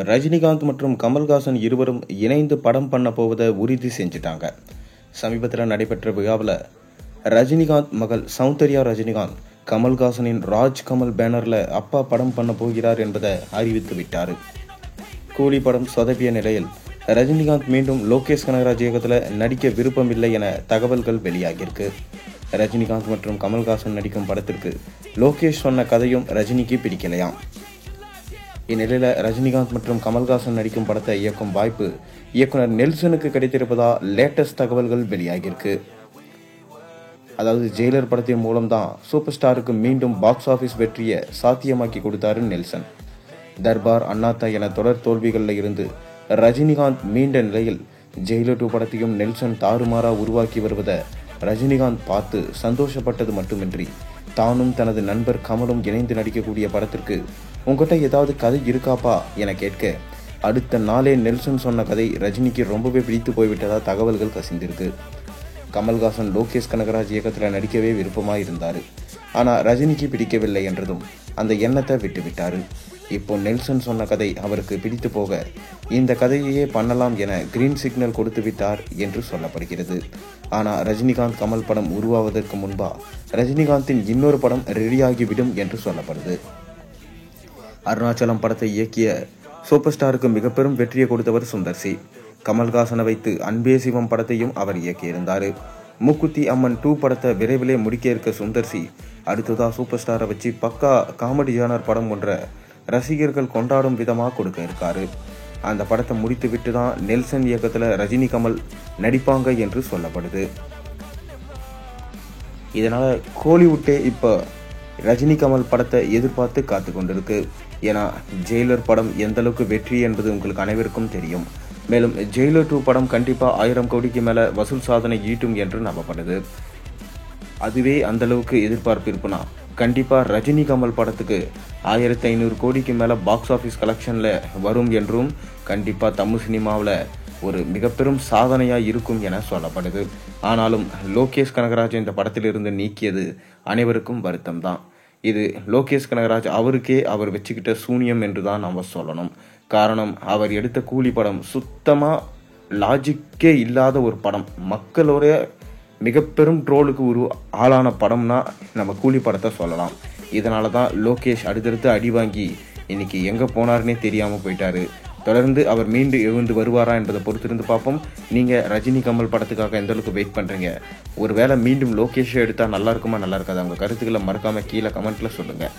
ரஜினிகாந்த் மற்றும் கமல்ஹாசன் இருவரும் இணைந்து படம் பண்ண போவதை உறுதி செஞ்சுட்டாங்க. சமீபத்தில் நடைபெற்ற விழாவில் ரஜினிகாந்த் மகள் சௌந்தர்யா ரஜினிகாந்த் கமல்ஹாசனின் ராஜ் கமல் பேனரில் அப்பா படம் பண்ண போகிறார் என்பதை அறிவித்து விட்டார். கூலி படம் சொதப்பிய நிலையில் ரஜினிகாந்த் மீண்டும் லோகேஷ் கனகராஜ் இயக்கத்தில் நடிக்க விருப்பமில்லை என தகவல்கள் வெளியாகியிருக்கு. ரஜினிகாந்த் மற்றும் கமல்ஹாசன் நடிக்கும் படத்திற்கு லோகேஷ் சொன்ன கதையும் ரஜினிக்கு பிடிக்கலையாம். இந்நிலையில் ரஜினிகாந்த் மற்றும் கமல்ஹாசன் நடிக்கும் படத்தை இயக்கும் வாய்ப்பு இயக்குனர் நெல்சனுக்கு கிடைத்திருப்பதா லேட்டஸ்ட் தகவல்கள் வெளியாகியிருக்கு. அதாவது ஜெயிலர் படத்தின் மூலம்தான் சூப்பர் ஸ்டாருக்கு மீண்டும் பாக்ஸ் ஆஃபீஸ் வெற்றியை சாத்தியமாக்கி கொடுத்தாரு நெல்சன். தர்பார், அண்ணாத்தா என தொடர் தோல்விகளில் இருந்து ரஜினிகாந்த் மீண்ட நிலையில் ஜெயிலர் 2 படத்தையும் நெல்சன் தாறுமாறா உருவாக்கி வருவதை ரஜினிகாந்த் பார்த்து சந்தோஷப்பட்டது மட்டுமின்றி தானும் தனது நண்பர் கமலும் இணைந்து நடிக்கக்கூடிய படத்திற்கு உங்ககிட்ட ஏதாவது கதை இருக்காப்பா என கேட்க அடுத்த நாளே நெல்சன் சொன்ன கதை ரஜினிக்கு ரொம்பவே பிடித்து போய்விட்டதா தகவல்கள் கசிந்திருக்கு. கமல்ஹாசன் லோகேஷ் கனகராஜ் இயக்கத்தில் நடிக்கவே விருப்பமாக இருந்தார். ஆனால் ரஜினிக்கு பிடிக்கவில்லை என்றதும் அந்த எண்ணத்தை விட்டுவிட்டார். இப்போ நெல்சன் சொன்ன கதை அவருக்கு பிடித்து போக இந்த கதையையே பண்ணலாம் என கிரீன் சிக்னல் கொடுத்து விட்டார் என்று சொல்லப்படுகிறது. ஆனால் ரஜினிகாந்த் கமல் படம் உருவாவதற்கு முன்பா ரஜினிகாந்தின் இன்னொரு படம் ரெடியாகிவிடும் என்று சொல்லப்படுது. அருணாச்சலம் படத்தை இயக்கிய சூப்பர் ஸ்டாருக்கு மிக பெரும் வெற்றியை கொடுத்தவர் சுந்தர் சி. கமல்ஹாசனை வைத்து அன்பே சிவம் படத்தையும் அவர் இயக்கியிருந்தார். மூக்குத்தி அம்மன் 2 படத்தை விரைவிலே முடிக்க இருக்க சுந்தர் சி அடுத்ததா சூப்பர் ஸ்டாரை வச்சு பக்கா காமெடி ஜானர் படம் ஒன்ற ரசிகர்கள் கொண்டாடும் விதமாக கொடுக்க இருக்காரு. அந்த படத்தை முடித்து விட்டு தான் நெல்சன் இயக்கத்தில் ரஜினி கமல் நடிப்பாங்க என்று சொல்லப்படுது. இதனால கோலிவுட்டே இப்போ ரஜினி கமல் படத்தை எதிர்பார்த்து காத்து கொண்டிருக்கு. ஏன்னா ஜெயிலர் படம் எந்த அளவுக்கு வெற்றி என்பது உங்களுக்கு அனைவருக்கும் தெரியும். மேலும் ஜெயிலர் 2 படம் கண்டிப்பாக 1000 கோடிக்கு மேலே வசூல் சாதனை ஈட்டும் என்று நம்பப்படுது. அதுவே அந்த அளவுக்கு எதிர்பார்ப்பு இருப்புனா கண்டிப்பாக ரஜினி கமல் படத்துக்கு 1500 கோடிக்கு மேலே பாக்ஸ் ஆஃபீஸ் கலெக்ஷனில் வரும் என்றும் கண்டிப்பாக தமிழ் சினிமாவில் ஒரு மிக பெரும் சாதனையாக இருக்கும் என சொல்லப்படுது. ஆனாலும் லோகேஷ் கனகராஜ் இந்த படத்திலிருந்து நீக்கியது அனைவருக்கும் வருத்தம் தான். இது லோகேஷ் கனகராஜ் அவருக்கே அவர் வச்சுக்கிட்ட சூனியம் என்று தான் நம்ம சொல்லணும். காரணம், அவர் எடுத்த கூலி படம் சுத்தமாக லாஜிக்கே இல்லாத ஒரு படம். மக்களோட மிக பெரும் ட்ரோலுக்கு ஆளான படம்னா நம்ம கூலி படத்தை சொல்லலாம். இதனால தான் லோகேஷ் அடுத்தடுத்து அடி வாங்கி இன்னைக்கு எங்கே போனார்னே தெரியாமல் போயிட்டாரு. தொடர்ந்து அவர் மீண்டு எழுந்து வருவாரா என்பதை பொறுத்திருந்து பார்ப்போம். நீங்கள் ரஜினி கமல் படத்துக்காக எந்த அளவுக்கு வெயிட் பண்ணுறீங்க? ஒருவேளை மீண்டும் லோகேஷை எடுத்தால் நல்லா இருக்குமா நல்லா இருக்காது? அவங்க கருத்துக்களை மறக்காமல் கீழே கமெண்ட்டில் சொல்லுங்கள்.